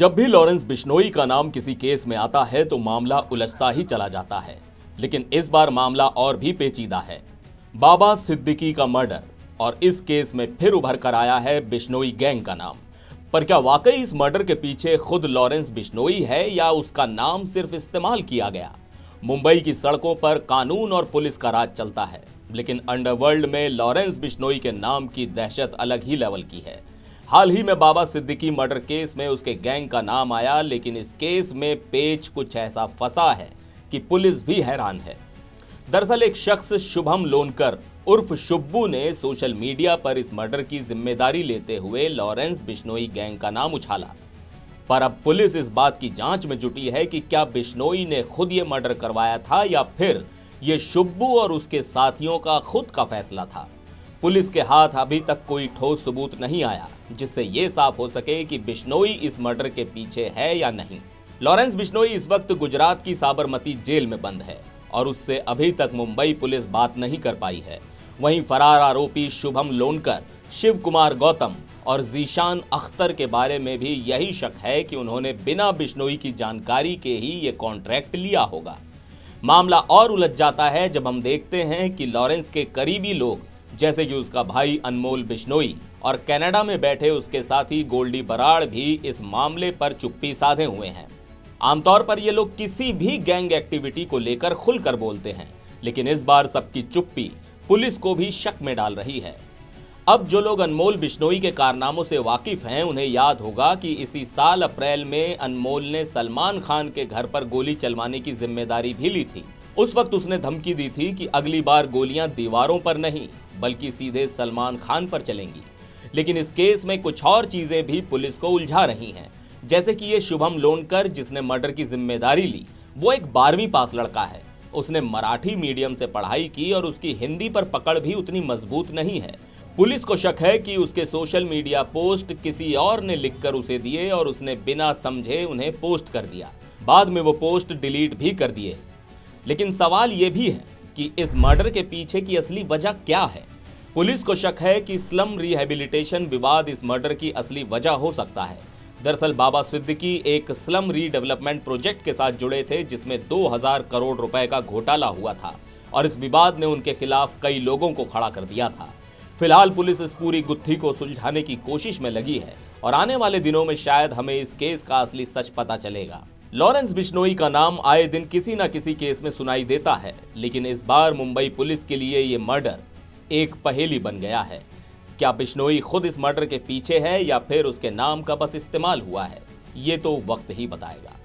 जब भी लॉरेंस बिश्नोई का नाम किसी केस में आता है तो मामला उलझता ही चला जाता है, लेकिन इस बार मामला और भी पेचीदा है। बाबा सिद्दीकी का मर्डर और इस केस में फिर उभर कर आया है बिश्नोई गैंग का नाम। पर क्या वाकई इस मर्डर के पीछे खुद लॉरेंस बिश्नोई है या उसका नाम सिर्फ इस्तेमाल किया गया? मुंबई की सड़कों पर कानून और पुलिस का राज चलता है, लेकिन अंडरवर्ल्ड में लॉरेंस बिश्नोई के नाम की दहशत अलग ही लेवल की है। हाल ही में बाबा सिद्दीकी मर्डर केस में उसके गैंग का नाम आया, लेकिन इस केस में पेच कुछ ऐसा फंसा है कि पुलिस भी हैरान है। दरअसल एक शख्स शुभम लोनकर उर्फ शुब्बू ने सोशल मीडिया पर इस मर्डर की जिम्मेदारी लेते हुए लॉरेंस बिश्नोई गैंग का नाम उछाला। पर अब पुलिस इस बात की जांच में जुटी है कि क्या बिश्नोई ने खुद ये मर्डर करवाया था या फिर ये शुब्बू और उसके साथियों का खुद का फैसला था। पुलिस के हाथ अभी तक कोई ठोस सबूत नहीं आया जिससे ये साफ हो सके कि बिश्नोई इस मर्डर के पीछे है या नहीं। लॉरेंस बिश्नोई इस वक्त गुजरात की साबरमती जेल में बंद है और उससे अभी तक मुंबई पुलिस बात नहीं कर पाई है। वहीं फरार आरोपी शुभम लोनकर, शिव कुमार गौतम और जीशान अख्तर के बारे में भी यही शक है कि उन्होंने बिना बिश्नोई की जानकारी के ही ये कॉन्ट्रैक्ट लिया होगा। मामला और उलझ जाता है जब हम देखते हैं कि लॉरेंस के करीबी लोग जैसे कि उसका भाई अनमोल बिश्नोई और कनाडा में बैठे उसके साथी गोल्डी बराड़ भी इस मामले पर चुप्पी साधे हुए हैं। आमतौर पर ये लोग किसी भी गैंग एक्टिविटी को लेकर खुलकर बोलते हैं, लेकिन इस बार सबकी चुप्पी पुलिस को भी शक में डाल रही है। अब जो लोग अनमोल बिश्नोई के कारनामों से वाकिफ हैं उन्हें याद होगा कि इसी साल अप्रैल में अनमोल ने सलमान खान के घर पर गोली चलवाने की जिम्मेदारी भी ली थी। उस वक्त उसने धमकी दी थी कि अगली बार गोलियां दीवारों पर नहीं बल्कि सीधे सलमान खान पर चलेंगी। लेकिन इस केस में कुछ और चीजें भी पुलिस को उलझा रही हैं, जैसे कि ये शुभम लोनकर जिसने मर्डर की जिम्मेदारी ली, वो एक 12वीं पास लड़का है। उसने मराठी मीडियम से पढ़ाई की और उसकी हिंदी पर पकड़ भी उतनी मजबूत नहीं है। पुलिस को शक है कि उसके सोशल मीडिया पोस्ट किसी और ने लिखकर उसे दिए और उसने बिना समझे उन्हें पोस्ट कर दिया। बाद में वो पोस्ट डिलीट भी कर दिए। लेकिन सवाल ये भी है कि इस मर्डर के पीछे की असली वजह क्या है। पुलिस को शक है कि स्लम रिहैबिलिटेशन विवाद इस मर्डर की असली वजह हो सकता है। दरअसल बाबा सिद्दीकी एक स्लम रीडेवलपमेंट प्रोजेक्ट के साथ जुड़े थे जिसमें 2000 करोड़ रुपए का घोटाला हुआ था और इस विवाद ने उनके खिलाफ कई लोगों को खड़ा कर दिया था। फिलहाल पुलिस इस पूरी गुत्थी को सुलझाने की कोशिश में लगी है और आने वाले दिनों में शायद हमें इस केस का असली सच पता चलेगा। लॉरेंस बिश्नोई का नाम आए दिन किसी न किसी केस में सुनाई देता है, लेकिन इस बार मुंबई पुलिस के लिए ये मर्डर एक पहेली बन गया है। क्या बिश्नोई खुद इस मर्डर के पीछे है या फिर उसके नाम का बस इस्तेमाल हुआ है? ये तो वक्त ही बताएगा।